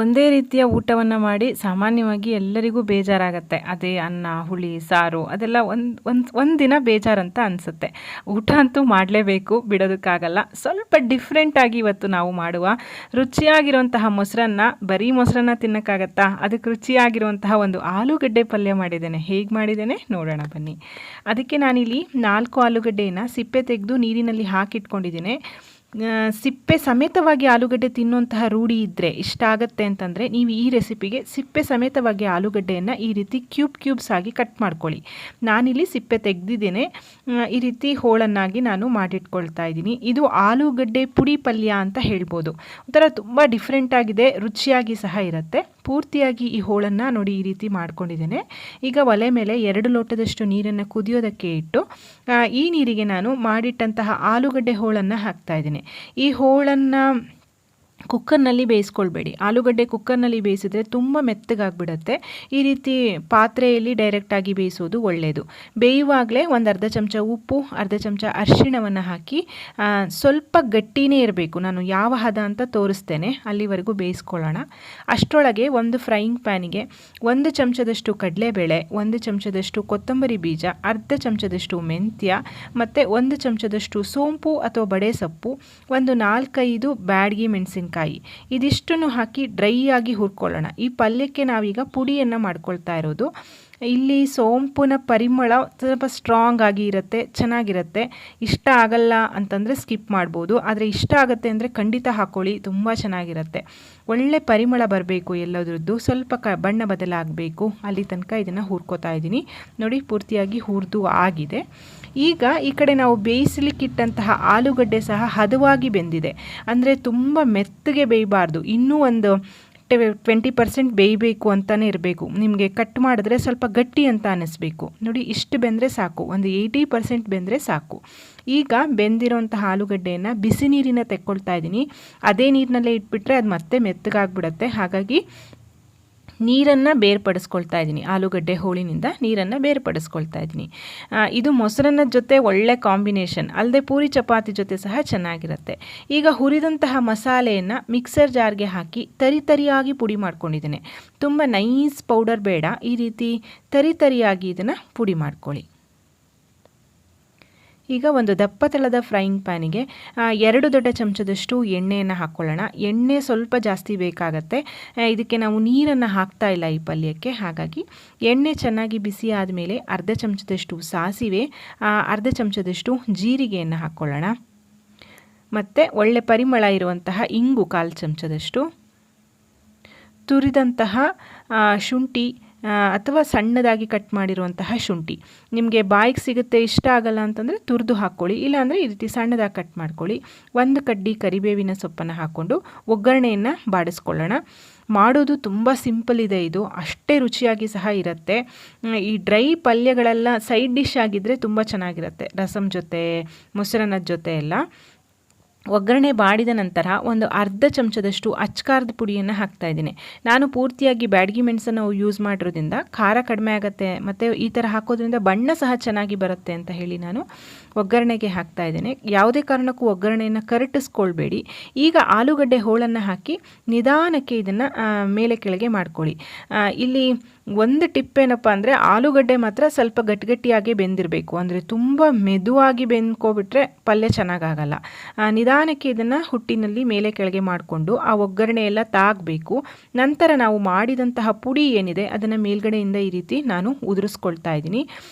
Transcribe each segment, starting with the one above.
ಒಂದೇ ರೀತಿಯ ಊಟವನ್ನು ಮಾಡಿ ಸಾಮಾನ್ಯವಾಗಿ ಎಲ್ಲರಿಗೂ ಬೇಜಾರಾಗತ್ತೆ. ಅದೇ ಅನ್ನ, ಹುಳಿ, ಸಾರು ಅದೆಲ್ಲ ಒಂದು ದಿನ ಬೇಜಾರಂತ ಅನಿಸುತ್ತೆ. ಊಟ ಅಂತೂ ಮಾಡಲೇಬೇಕು, ಬಿಡೋದಕ್ಕಾಗಲ್ಲ. ಸ್ವಲ್ಪ ಡಿಫ್ರೆಂಟಾಗಿ ಇವತ್ತು ನಾವು ಮಾಡುವ ರುಚಿಯಾಗಿರುವಂತಹ ಮೊಸರನ್ನ, ಬರೀ ಮೊಸರನ್ನ ತಿನ್ನೋಕ್ಕಾಗತ್ತಾ? ಅದಕ್ಕೆ ರುಚಿಯಾಗಿರುವಂತಹ ಒಂದು ಆಲೂಗಡ್ಡೆ ಪಲ್ಯ ಮಾಡಿದ್ದೇನೆ. ಹೇಗೆ ಮಾಡಿದ್ದೇನೆ ನೋಡೋಣ ಬನ್ನಿ. ಅದಕ್ಕೆ ನಾನಿಲ್ಲಿ 4 ಆಲೂಗಡ್ಡೆಯನ್ನು ಸಿಪ್ಪೆ ತೆಗೆದು ನೀರಿನಲ್ಲಿ ಹಾಕಿಟ್ಕೊಂಡಿದ್ದೀನಿ. ಸಿಪ್ಪೆ ಸಮೇತವಾಗಿ ಆಲೂಗಡ್ಡೆ ತಿನ್ನುವಂತಹ ರೂಢಿ ಇದ್ದರೆ, ಇಷ್ಟ ಆಗುತ್ತೆ ಅಂತಂದರೆ ನೀವು ಈ ರೆಸಿಪಿಗೆ ಸಿಪ್ಪೆ ಸಮೇತವಾಗಿ ಆಲೂಗಡ್ಡೆಯನ್ನು ಈ ರೀತಿ ಕ್ಯೂಬ್ಸ್ ಆಗಿ ಕಟ್ ಮಾಡ್ಕೊಳ್ಳಿ. ನಾನಿಲ್ಲಿ ಸಿಪ್ಪೆ ತೆಗೆದಿದ್ದೇನೆ. ಈ ರೀತಿ ಹೋಳನ್ನಾಗಿ ನಾನು ಮಾಡಿಟ್ಕೊಳ್ತಾ ಇದ್ದೀನಿ. ಇದು ಆಲೂಗಡ್ಡೆ ಪುಡಿ ಪಲ್ಯ ಅಂತ ಹೇಳ್ಬೋದು. ಒಂಥರ ತುಂಬ ಡಿಫ್ರೆಂಟಾಗಿದೆ, ರುಚಿಯಾಗಿ ಸಹ ಇರುತ್ತೆ. ಪೂರ್ತಿಯಾಗಿ ಈ ಹೋಳನ್ನು ನೋಡಿ ಈ ರೀತಿ ಮಾಡ್ಕೊಂಡಿದ್ದೇನೆ. ಈಗ ಒಲೆ ಮೇಲೆ 2 ಲೋಟದಷ್ಟು ನೀರನ್ನು ಕುದಿಯೋದಕ್ಕೆ ಇಟ್ಟು ಈ ನೀರಿಗೆ ನಾನು ಮಾಡಿಟ್ಟಂತಹ ಆಲೂಗಡ್ಡೆ ಹೋಳನ್ನು ಹಾಕ್ತಾ ಇದ್ದೀನಿ. ಈ ಹೋಳನ್ನು ಕುಕ್ಕರ್ನಲ್ಲಿ ಬೇಯಿಸ್ಕೊಳ್ಬೇಡಿ. ಆಲೂಗಡ್ಡೆ ಕುಕ್ಕರ್ನಲ್ಲಿ ಬೇಯಿಸಿದ್ರೆ ತುಂಬ ಮೆತ್ತಗಾಗ್ಬಿಡುತ್ತೆ. ಈ ರೀತಿ ಪಾತ್ರೆಯಲ್ಲಿ ಡೈರೆಕ್ಟಾಗಿ ಬೇಯಿಸೋದು ಒಳ್ಳೆಯದು. ಬೇಯುವಾಗಲೇ ಒಂದು ಅರ್ಧ ಚಮಚ ಉಪ್ಪು, ಅರ್ಧ ಚಮಚ ಅರಿಶಿಣವನ್ನು ಹಾಕಿ ಸ್ವಲ್ಪ ಗಟ್ಟಿನೇ ಇರಬೇಕು. ನಾನು ಯಾವ ಹದ ಅಂತ ತೋರಿಸ್ತೇನೆ, ಅಲ್ಲಿವರೆಗೂ ಬೇಯಿಸ್ಕೊಳ್ಳೋಣ. ಅಷ್ಟರೊಳಗೆ ಒಂದು ಫ್ರೈಯಿಂಗ್ ಪ್ಯಾನಿಗೆ 1 ಚಮಚದಷ್ಟು ಕಡಲೆಬೇಳೆ, 1 ಚಮಚದಷ್ಟು ಕೊತ್ತಂಬರಿ ಬೀಜ, ಅರ್ಧ ಚಮಚದಷ್ಟು ಮೆಂತ್ಯ ಮತ್ತು 1 ಚಮಚದಷ್ಟು ಸೋಂಪು ಅಥವಾ ಬಡೆ ಸೊಪ್ಪು, ಒಂದು 4-5 ಬ್ಯಾಡಗಿ ಮೆಣಸಿನಕಾಯಿ, ಇದಿಷ್ಟನ್ನು ಹಾಕಿ ಡ್ರೈ ಆಗಿ ಹುರ್ಕೊಳ್ಳೋಣ. ಈ ಪಲ್ಯಕ್ಕೆ ನಾವೀಗ ಪುಡಿಯನ್ನು ಮಾಡ್ಕೊಳ್ತಾ ಇರೋದು. ಇಲ್ಲಿ ಸೋಂಪಿನ ಪರಿಮಳ ಸ್ವಲ್ಪ ಸ್ಟ್ರಾಂಗ್ ಆಗಿ ಇರುತ್ತೆ, ಚೆನ್ನಾಗಿರುತ್ತೆ. ಇಷ್ಟ ಆಗಲ್ಲ ಅಂತಂದರೆ ಸ್ಕಿಪ್ ಮಾಡ್ಬೋದು, ಆದರೆ ಇಷ್ಟ ಆಗುತ್ತೆ ಅಂದರೆ ಖಂಡಿತ ಹಾಕ್ಕೊಳ್ಳಿ, ತುಂಬ ಚೆನ್ನಾಗಿರುತ್ತೆ. ಒಳ್ಳೆ ಪರಿಮಳ ಬರಬೇಕು ಎಲ್ಲದರದ್ದು, ಸ್ವಲ್ಪ ಬಣ್ಣ ಬದಲಾಗಬೇಕು, ಅಲ್ಲಿ ತನಕ ಇದನ್ನು ಹುರ್ಕೋತಾ ಇದ್ದೀನಿ. ನೋಡಿ ಪೂರ್ತಿಯಾಗಿ ಹುರಿದು ಆಗಿದೆ. ಈಗ ಈ ಕಡೆ ನಾವು ಬೇಯಿಸಲಿಕ್ಕಿಟ್ಟಂತಹ ಆಲೂಗಡ್ಡೆ ಸಹ ಹದವಾಗಿ ಬೆಂದಿದೆ. ಅಂದರೆ ತುಂಬ ಮೆತ್ತಗೆ ಬೇಯಬಾರ್ದು, ಇನ್ನೂ ಒಂದು 20% ಬೇಯಬೇಕು ಅಂತಲೇ ಇರಬೇಕು. ನಿಮಗೆ ಕಟ್ ಮಾಡಿದ್ರೆ ಸ್ವಲ್ಪ ಗಟ್ಟಿ ಅಂತ ಅನ್ನಿಸ್ಬೇಕು. ನೋಡಿ ಇಷ್ಟು ಬೆಂದರೆ ಸಾಕು, ಒಂದು 80% ಬೆಂದರೆ ಸಾಕು. ಈಗ ಬೆಂದಿರೋಂತಹ ಆಲೂಗಡ್ಡೆಯನ್ನು ಬಿಸಿ ನೀರಿನ ತೆಕ್ಕೊಳ್ತಾ ಇದ್ದೀನಿ. ಅದೇ ನೀರಿನಲ್ಲೇ ಇಟ್ಬಿಟ್ರೆ ಅದು ಮತ್ತೆ ಮೆತ್ತಗಾಗ್ಬಿಡುತ್ತೆ. ಹಾಗಾಗಿ ನೀರನ್ನು ಬೇರ್ಪಡಿಸ್ಕೊಳ್ತಾ ಇದ್ದೀನಿ, ಆಲೂಗಡ್ಡೆ ಹೋಳಿನಿಂದ ನೀರನ್ನು ಬೇರ್ಪಡಿಸ್ಕೊಳ್ತಾ ಇದ್ದೀನಿ. ಇದು ಮೊಸರನ್ನದ ಜೊತೆ ಒಳ್ಳೆ ಕಾಂಬಿನೇಷನ್, ಅಲ್ಲದೆ ಪೂರಿ ಚಪಾತಿ ಜೊತೆ ಸಹ ಚೆನ್ನಾಗಿರುತ್ತೆ. ಈಗ ಹುರಿದಂತಹ ಮಸಾಲೆಯನ್ನು ಮಿಕ್ಸರ್ ಜಾರ್ಗೆ ಹಾಕಿ ತರಿಯಾಗಿ ಪುಡಿ ಮಾಡ್ಕೊಂಡಿದ್ದೇನೆ. ತುಂಬ ನೈಸ್ ಪೌಡರ್ ಬೇಡ, ಈ ರೀತಿ ತರಿಯಾಗಿ ಇದನ್ನು ಪುಡಿ ಮಾಡ್ಕೊಳ್ಳಿ. ಈಗ ಒಂದು ದಪ್ಪ ತಳದ ಫ್ರೈಯಿಂಗ್ ಪ್ಯಾನಿಗೆ 2 ದೊಡ್ಡ ಚಮಚದಷ್ಟು ಎಣ್ಣೆಯನ್ನು ಹಾಕ್ಕೊಳ್ಳೋಣ. ಎಣ್ಣೆ ಸ್ವಲ್ಪ ಜಾಸ್ತಿ ಬೇಕಾಗತ್ತೆ. ಇದಕ್ಕೆ ನಾವು ನೀರನ್ನು ಹಾಕ್ತಾ ಇಲ್ಲ ಈ ಪಲ್ಯಕ್ಕೆ. ಹಾಗಾಗಿ ಎಣ್ಣೆ ಚೆನ್ನಾಗಿ ಬಿಸಿ ಆದಮೇಲೆ ಅರ್ಧ ಚಮಚದಷ್ಟು ಸಾಸಿವೆ, ಅರ್ಧ ಚಮಚದಷ್ಟು ಜೀರಿಗೆಯನ್ನು ಹಾಕ್ಕೊಳ್ಳೋಣ. ಮತ್ತು ಒಳ್ಳೆ ಪರಿಮಳ ಇರುವಂತಹ ಇಂಗು 1/4 ಚಮಚದಷ್ಟು, ತುರಿದಂತಹ ಶುಂಠಿ ಅಥವಾ ಸಣ್ಣದಾಗಿ ಕಟ್ ಮಾಡಿರುವಂತಹ ಶುಂಠಿ. ನಿಮಗೆ ಬಾಯಿಗೆ ಸಿಗುತ್ತೆ, ಇಷ್ಟ ಆಗಲ್ಲ ಅಂತಂದರೆ ತುರಿದು ಹಾಕ್ಕೊಳ್ಳಿ, ಇಲ್ಲಾಂದರೆ ಈ ರೀತಿ ಸಣ್ಣದಾಗಿ ಕಟ್ ಮಾಡ್ಕೊಳ್ಳಿ. 1 ಕಡ್ಡಿ ಕರಿಬೇವಿನ ಸೊಪ್ಪನ್ನು ಹಾಕ್ಕೊಂಡು ಒಗ್ಗರಣೆಯನ್ನು ಬಾಡಿಸ್ಕೊಳ್ಳೋಣ. ಮಾಡೋದು ತುಂಬ ಸಿಂಪಲ್ ಇದೆ, ಇದು ಅಷ್ಟೇ ರುಚಿಯಾಗಿ ಸಹ ಇರುತ್ತೆ. ಈ ಡ್ರೈ ಪಲ್ಯಗಳೆಲ್ಲ ಸೈಡ್ ಡಿಶ್ ಆಗಿದ್ದರೆ ತುಂಬ ಚೆನ್ನಾಗಿರುತ್ತೆ, ರಸಮ್ ಜೊತೆ, ಮೊಸರನ್ನದ ಜೊತೆ ಎಲ್ಲ. ಒಗ್ಗರಣೆ ಬಾಡಿದ ನಂತರ ಒಂದು ಅರ್ಧ ಚಮಚದಷ್ಟು ಅಚ್ಕಾರದ ಪುಡಿಯನ್ನು ಹಾಕ್ತಾಯಿದ್ದೀನಿ. ನಾನು ಪೂರ್ತಿಯಾಗಿ ಬ್ಯಾಡಗಿ ಮೆಣಸನ್ನು ಯೂಸ್ ಮಾಡಿರೋದ್ರಿಂದ ಖಾರ ಕಡಿಮೆ ಆಗುತ್ತೆ, ಮತ್ತು ಈ ಥರ ಹಾಕೋದ್ರಿಂದ ಬಣ್ಣ ಸಹ ಚೆನ್ನಾಗಿ ಬರುತ್ತೆ ಅಂತ ಹೇಳಿ ನಾನು ಒಗ್ಗರಣೆಗೆ ಹಾಕ್ತಾಯಿದ್ದೇನೆ. ಯಾವುದೇ ಕಾರಣಕ್ಕೂ ಒಗ್ಗರಣೆಯನ್ನು ಕರಟಿಸ್ಕೊಳ್ಬೇಡಿ. ಈಗ ಆಲೂಗಡ್ಡೆ ಹೋಳನ್ನು ಹಾಕಿ ನಿಧಾನಕ್ಕೆ ಇದನ್ನು ಮೇಲೆ ಕೆಳಗೆ ಮಾಡ್ಕೊಳ್ಳಿ. ಇಲ್ಲಿ ಒಂದು ಟಿಪ್ ಏನಪ್ಪ ಅಂದರೆ ಆಲೂಗಡ್ಡೆ ಮಾತ್ರ ಸ್ವಲ್ಪ ಗಟ್ಟಿಯಾಗಿ ಬೆಂದಿರಬೇಕು. ಅಂದರೆ ತುಂಬ ಮೆದುವಾಗಿ ಬೆಂದ್ಕೊಬಿಟ್ರೆ ಪಲ್ಯ ಚೆನ್ನಾಗಾಗಲ್ಲ. ನಿಧಾನಕ್ಕೆ ಇದನ್ನು ಹುಟ್ಟಿನಲ್ಲಿ ಮೇಲೆ ಕೆಳಗೆ ಮಾಡಿಕೊಂಡು ಆ ಒಗ್ಗರಣೆ ಎಲ್ಲ ತಾಗಬೇಕು. ನಂತರ ನಾವು ಮಾಡಿದಂತಹ ಪುಡಿ ಏನಿದೆ ಅದನ್ನು ಮೇಲ್ಗಡೆಯಿಂದ ಈ ರೀತಿ ನಾನು ಉದುರಿಸ್ಕೊಳ್ತಾ ಇದ್ದೀನಿ.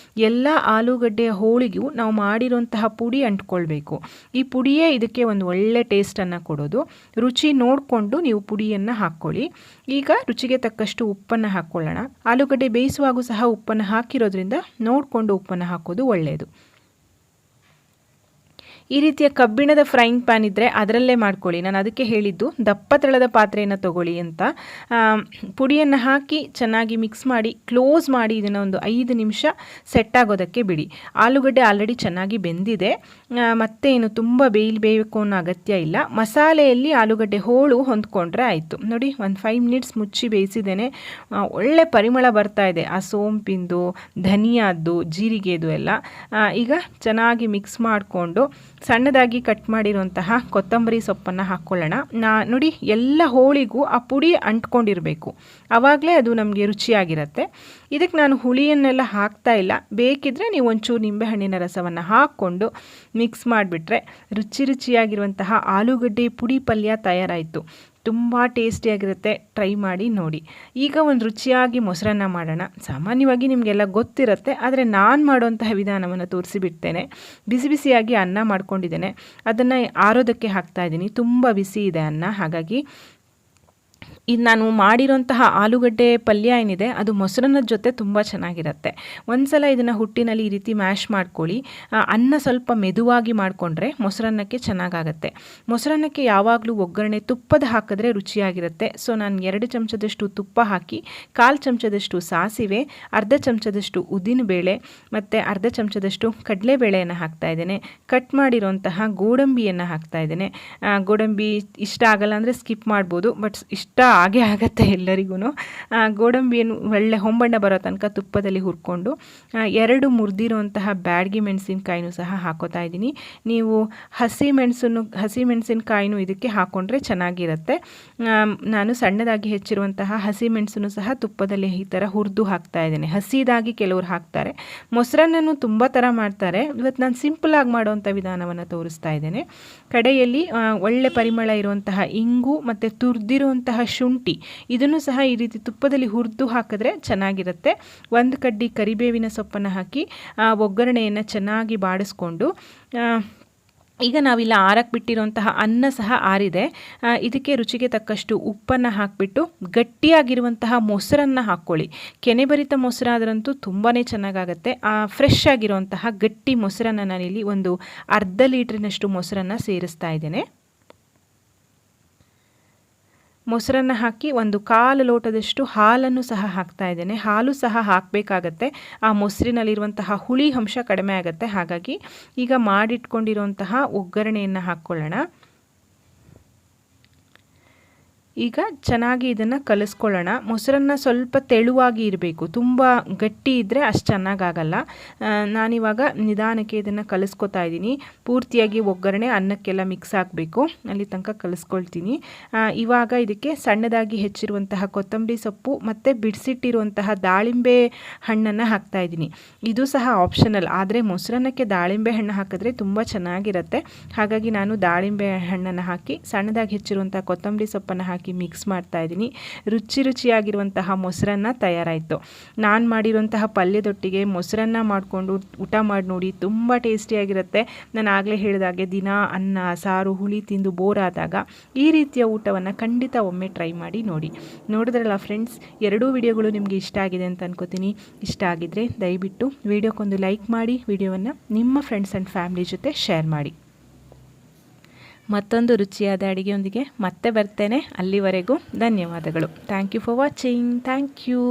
ಎಲ್ಲ ಆಲೂಗಡ್ಡೆಯ ಹೋಳಿಗೂ ನಾವು ಮಾಡಿರುವಂತಹ ಪುಡಿ ಅಂಟ್ಕೊಳ್ಬೇಕು. ಈ ಪುಡಿಯೇ ಇದಕ್ಕೆ ಒಂದು ಒಳ್ಳೆ ಟೇಸ್ಟನ್ನು ಕೊಡೋದು. ರುಚಿ ನೋಡಿಕೊಂಡು ನೀವು ಪುಡಿಯನ್ನು ಹಾಕ್ಕೊಳ್ಳಿ. ಈಗ ರುಚಿಗೆ ತಕ್ಕಷ್ಟು ಉಪ್ಪನ್ನು ಹಾಕ್ಕೊಳ್ಳೋಣ. ಆಲೂಗಡ್ಡೆ ಬೇಯಿಸುವಾಗೂ ಸಹ ಉಪ್ಪನ್ನು ಹಾಕಿರೋದ್ರಿಂದ ನೋಡಿಕೊಂಡು ಉಪ್ಪನ್ನು ಹಾಕೋದು ಒಳ್ಳೆಯದು. ಈ ರೀತಿಯ ಕಬ್ಬಿಣದ ಫ್ರೈಯಿಂಗ್ ಪ್ಯಾನ್ ಇದ್ದರೆ ಅದರಲ್ಲೇ ಮಾಡ್ಕೊಳ್ಳಿ. ನಾನು ಅದಕ್ಕೆ ಹೇಳಿದ್ದು ದಪ್ಪ ತಳದ ಪಾತ್ರೆಯನ್ನು ತಗೊಳ್ಳಿ ಅಂತ. ಪುಡಿಯನ್ನು ಹಾಕಿ ಚೆನ್ನಾಗಿ ಮಿಕ್ಸ್ ಮಾಡಿ ಕ್ಲೋಸ್ ಮಾಡಿ ಇದನ್ನು ಒಂದು 5 ನಿಮಿಷ ಸೆಟ್ ಆಗೋದಕ್ಕೆ ಬಿಡಿ. ಆಲೂಗಡ್ಡೆ ಆಲ್ರೆಡಿ ಚೆನ್ನಾಗಿ ಬೆಂದಿದೆ, ಮತ್ತೆ ಏನು ತುಂಬ ಬೇಯಬೇಕು ಅನ್ನೋ ಅಗತ್ಯ ಇಲ್ಲ. ಮಸಾಲೆಯಲ್ಲಿ ಆಲೂಗಡ್ಡೆ ಹೋಳು ಹೊಂದ್ಕೊಂಡ್ರೆ ಆಯಿತು. ನೋಡಿ, ಒಂದು 5 ಮಿನಿಟ್ಸ್ ಮುಚ್ಚಿ ಬೇಯಿಸಿದ್ದೇನೆ. ಒಳ್ಳೆ ಪರಿಮಳ ಬರ್ತಾ ಇದೆ, ಆ ಸೋಂಪಿಂದು, ಧನಿಯಾದ್ದು, ಜೀರಿಗೆದು ಎಲ್ಲ. ಈಗ ಚೆನ್ನಾಗಿ ಮಿಕ್ಸ್ ಮಾಡಿಕೊಂಡು ಸಣ್ಣದಾಗಿ ಕಟ್ ಮಾಡಿರುವಂತಹ ಕೊತ್ತಂಬರಿ ಸೊಪ್ಪನ್ನು ಹಾಕ್ಕೊಳ್ಳೋಣ. ನೋಡಿ ಎಲ್ಲ ಹೋಳಿಗೂ ಆ ಪುಡಿ ಅಂಟ್ಕೊಂಡಿರಬೇಕು, ಆವಾಗಲೇ ಅದು ನಮಗೆ ರುಚಿಯಾಗಿರುತ್ತೆ. ಇದಕ್ಕೆ ನಾನು ಹುಳಿಯನ್ನೆಲ್ಲ ಹಾಕ್ತಾ ಇಲ್ಲ. ಬೇಕಿದ್ದರೆ ನೀವು ಒಂಚೂರು ನಿಂಬೆಹಣ್ಣಿನ ರಸವನ್ನು ಹಾಕ್ಕೊಂಡು ಮಿಕ್ಸ್ ಮಾಡಿಬಿಟ್ರೆ ರುಚಿಯಾಗಿರುವಂತಹ ಆಲೂಗಡ್ಡೆ ಪುಡಿ ಪಲ್ಯ ತಯಾರಾಯಿತು. ತುಂಬ ಟೇಸ್ಟಿಯಾಗಿರುತ್ತೆ, ಟ್ರೈ ಮಾಡಿ ನೋಡಿ. ಈಗ ಒಂದು ರುಚಿಯಾಗಿ ಮೊಸರನ್ನ ಮಾಡೋಣ. ಸಾಮಾನ್ಯವಾಗಿ ನಿಮಗೆಲ್ಲ ಗೊತ್ತಿರುತ್ತೆ, ಆದರೆ ನಾನು ಮಾಡುವಂತಹ ವಿಧಾನವನ್ನು ತೋರಿಸಿಬಿಡ್ತೇನೆ. ಬಿಸಿ ಬಿಸಿಯಾಗಿ ಅನ್ನ ಮಾಡ್ಕೊಂಡಿದ್ದೇನೆ, ಅದನ್ನು ಆರೋದಕ್ಕೆ ಹಾಕ್ತಾಯಿದ್ದೀನಿ. ತುಂಬ ಬಿಸಿ ಇದೆ ಅನ್ನ, ಹಾಗಾಗಿ ಇದು ನಾನು ಮಾಡಿರೋಂತಹ ಆಲೂಗಡ್ಡೆ ಪಲ್ಯ ಏನಿದೆ ಅದು ಮೊಸರನ್ನದ ಜೊತೆ ತುಂಬ ಚೆನ್ನಾಗಿರುತ್ತೆ. ಒಂದ್ಸಲ ಇದನ್ನು ಹುಟ್ಟಿನಲ್ಲಿ ಈ ರೀತಿ ಮ್ಯಾಶ್ ಮಾಡ್ಕೊಳ್ಳಿ. ಅನ್ನ ಸ್ವಲ್ಪ ಮೆದುವಾಗಿ ಮಾಡಿಕೊಂಡ್ರೆ ಮೊಸರನ್ನಕ್ಕೆ ಚೆನ್ನಾಗಾಗತ್ತೆ. ಮೊಸರನ್ನಕ್ಕೆ ಯಾವಾಗಲೂ ಒಗ್ಗರಣೆ ತುಪ್ಪದ ಹಾಕಿದ್ರೆ ರುಚಿಯಾಗಿರುತ್ತೆ. ಸೊ ನಾನು 2 ಚಮಚದಷ್ಟು ತುಪ್ಪ ಹಾಕಿ, 1/4 ಚಮಚದಷ್ಟು ಸಾಸಿವೆ, ಅರ್ಧ ಚಮಚದಷ್ಟು ಉದ್ದಿನಬೇಳೆ ಮತ್ತು ಅರ್ಧ ಚಮಚದಷ್ಟು ಕಡಲೆಬೇಳೆಯನ್ನು ಹಾಕ್ತಾಯಿದ್ದೇನೆ. ಕಟ್ ಮಾಡಿರೋಂತಹ ಗೋಡಂಬಿಯನ್ನು ಹಾಕ್ತಾಯಿದ್ದೇನೆ. ಗೋಡಂಬಿ ಇಷ್ಟ ಆಗಲ್ಲ ಅಂದರೆ ಸ್ಕಿಪ್ ಮಾಡ್ಬೋದು, ಬಟ್ ಇಷ್ಟ ಹಾಗೆ ಆಗುತ್ತೆ ಎಲ್ಲರಿಗೂ. ಗೋಡಂಬಿಯನ್ನು ಒಳ್ಳೆ ಹೊಂಬಣ್ಣ ಬರೋ ತನಕ ತುಪ್ಪದಲ್ಲಿ ಹುರ್ಕೊಂಡು 2 ಮುರಿದಿರುವಂತಹ ಬ್ಯಾಡಗಿ ಮೆಣಸಿನಕಾಯಿನೂ ಸಹ ಹಾಕೋತಾ ಇದ್ದೀನಿ. ನೀವು ಹಸಿಮೆಣಸಿನಕಾಯಿನೂ ಇದಕ್ಕೆ ಹಾಕ್ಕೊಂಡ್ರೆ ಚೆನ್ನಾಗಿರುತ್ತೆ. ನಾನು ಸಣ್ಣದಾಗಿ ಹೆಚ್ಚಿರುವಂತಹ ಹಸಿಮೆಣಸನ್ನು ಸಹ ತುಪ್ಪದಲ್ಲಿ ಈ ಥರ ಹುರಿದು ಹಾಕ್ತಾ ಇದ್ದೇನೆ. ಹಸಿದಾಗಿ ಕೆಲವರು ಹಾಕ್ತಾರೆ. ಮೊಸರನ್ನೂ ತುಂಬ ಥರ ಮಾಡ್ತಾರೆ. ಇವತ್ತು ನಾನು ಸಿಂಪಲಾಗಿ ಮಾಡುವಂಥ ವಿಧಾನವನ್ನು ತೋರಿಸ್ತಾ ಇದ್ದೇನೆ. ಕಡೆಯಲ್ಲಿ ಒಳ್ಳೆ ಪರಿಮಳ ಇರುವಂತಹ ಇಂಗು ಮತ್ತು ತುರಿದಿರುವಂತಹ ಶುಂಠಿ ಇದನ್ನು ಸಹ ಈ ರೀತಿ ತುಪ್ಪದಲ್ಲಿ ಹುರಿದು ಹಾಕಿದ್ರೆ ಚೆನ್ನಾಗಿರುತ್ತೆ. 1 ಕಡ್ಡಿ ಕರಿಬೇವಿನ ಸೊಪ್ಪನ್ನು ಹಾಕಿ ಒಗ್ಗರಣೆಯನ್ನು ಚೆನ್ನಾಗಿ ಬಾಡಿಸ್ಕೊಂಡು, ಈಗ ನಾವಿಲ್ಲ ಆರಕ್ಕೆ ಬಿಟ್ಟಿರುವಂತಹ ಅನ್ನ ಸಹ ಆರಿದೆ. ಇದಕ್ಕೆ ರುಚಿಗೆ ತಕ್ಕಷ್ಟು ಉಪ್ಪನ್ನು ಹಾಕಿಬಿಟ್ಟು ಗಟ್ಟಿಯಾಗಿರುವಂತಹ ಮೊಸರನ್ನು ಹಾಕ್ಕೊಳ್ಳಿ. ಕೆನೆಭರಿತ ಮೊಸರಾದ್ರಂತೂ ತುಂಬಾ ಚೆನ್ನಾಗಾಗುತ್ತೆ. ಫ್ರೆಶ್ ಆಗಿರುವಂತಹ ಗಟ್ಟಿ ಮೊಸರನ್ನು ನಾನಿಲ್ಲಿ ಒಂದು ಅರ್ಧ ಲೀಟ್ರಿನಷ್ಟು ಮೊಸರನ್ನು ಸೇರಿಸ್ತಾ ಇದ್ದೇನೆ. ಮೊಸರನ್ನು ಹಾಕಿ 1/4 ಲೋಟದಷ್ಟು ಹಾಲನ್ನು ಸಹ ಹಾಕ್ತಾ ಇದ್ದೇನೆ. ಹಾಲು ಸಹ ಹಾಕಬೇಕಾಗತ್ತೆ, ಆ ಮೊಸರಿನಲ್ಲಿರುವಂತಹ ಹುಳಿ ಅಂಶ ಕಡಿಮೆ ಆಗುತ್ತೆ. ಹಾಗಾಗಿ ಈಗ ಮಾಡಿಟ್ಕೊಂಡಿರುವಂತಹ ಒಗ್ಗರಣೆಯನ್ನು ಹಾಕ್ಕೊಳ್ಳೋಣ. ಈಗ ಚೆನ್ನಾಗಿ ಇದನ್ನು ಕಲಿಸ್ಕೊಳ್ಳೋಣ. ಮೊಸರನ್ನ ಸ್ವಲ್ಪ ತೆಳುವಾಗಿ ಇರಬೇಕು, ತುಂಬ ಗಟ್ಟಿ ಇದ್ದರೆ ಅಷ್ಟು ಚೆನ್ನಾಗಾಗಲ್ಲ. ನಾನಿವಾಗ ನಿಧಾನಕ್ಕೆ ಇದನ್ನು ಕಲಿಸ್ಕೊತಾ ಇದ್ದೀನಿ. ಪೂರ್ತಿಯಾಗಿ ಒಗ್ಗರಣೆ ಅನ್ನಕ್ಕೆಲ್ಲ ಮಿಕ್ಸ್ ಆಗಬೇಕು, ಅಲ್ಲಿ ತನಕ ಕಲಿಸ್ಕೊಳ್ತೀನಿ. ಇವಾಗ ಇದಕ್ಕೆ ಸಣ್ಣದಾಗಿ ಹೆಚ್ಚಿರುವಂತಹ ಕೊತ್ತಂಬರಿ ಸೊಪ್ಪು ಮತ್ತು ಬಿಡಿಸಿಟ್ಟಿರುವಂತಹ ದಾಳಿಂಬೆ ಹಣ್ಣನ್ನು ಹಾಕ್ತಾ ಇದ್ದೀನಿ. ಇದು ಸಹ ಆಪ್ಷನಲ್, ಆದರೆ ಮೊಸರನ್ನಕ್ಕೆ ದಾಳಿಂಬೆ ಹಣ್ಣು ಹಾಕಿದ್ರೆ ತುಂಬ ಚೆನ್ನಾಗಿರುತ್ತೆ. ಹಾಗಾಗಿ ನಾನು ದಾಳಿಂಬೆ ಹಣ್ಣನ್ನು ಹಾಕಿ ಸಣ್ಣದಾಗಿ ಹೆಚ್ಚಿರುವಂಥ ಕೊತ್ತಂಬರಿ ಸೊಪ್ಪನ್ನು ಹಾಕಿ ಮಿಕ್ಸ್ ಮಾಡ್ತಾ ಇದ್ದೀನಿ. ರುಚಿಯಾಗಿರುವಂತಹ ಮೊಸರನ್ನ ತಯಾರಾಯಿತು. ನಾನು ಮಾಡಿರುವಂತಹ ಪಲ್ಯದೊಟ್ಟಿಗೆ ಮೊಸರನ್ನ ಮಾಡಿಕೊಂಡು ಊಟ ಮಾಡಿ ನೋಡಿ, ತುಂಬ ಟೇಸ್ಟಿಯಾಗಿರುತ್ತೆ. ನಾನು ಆಗಲೇ ಹೇಳಿದಾಗೆ ದಿನ ಅನ್ನ ಸಾರು ಹುಳಿ ತಿಂದು ಬೋರ್ ಆದಾಗ ಈ ರೀತಿಯ ಊಟವನ್ನು ಖಂಡಿತ ಒಮ್ಮೆ ಟ್ರೈ ಮಾಡಿ ನೋಡಿ. ನೋಡಿದ್ರಲ್ಲ ಫ್ರೆಂಡ್ಸ್, 2 ವಿಡಿಯೋಗಳು ನಿಮಗೆ ಇಷ್ಟ ಆಗಿದೆ ಅಂತ ಅನ್ಕೋತೀನಿ. ಇಷ್ಟ ಆಗಿದ್ದರೆ ದಯವಿಟ್ಟು ವಿಡಿಯೋಕ್ಕೊಂದು ಲೈಕ್ ಮಾಡಿ, ವಿಡಿಯೋವನ್ನು ನಿಮ್ಮ ಫ್ರೆಂಡ್ಸ್ ಆ್ಯಂಡ್ ಫ್ಯಾಮಿಲಿ ಜೊತೆ ಶೇರ್ ಮಾಡಿ. ಮತ್ತೊಂದು ರುಚಿಯಾದ ಅಡುಗೆಯೊಂದಿಗೆ ಮತ್ತೆ ಬರ್ತೇನೆ. ಅಲ್ಲಿವರೆಗೂ ಧನ್ಯವಾದಗಳು. Thank you for watching. Thank you.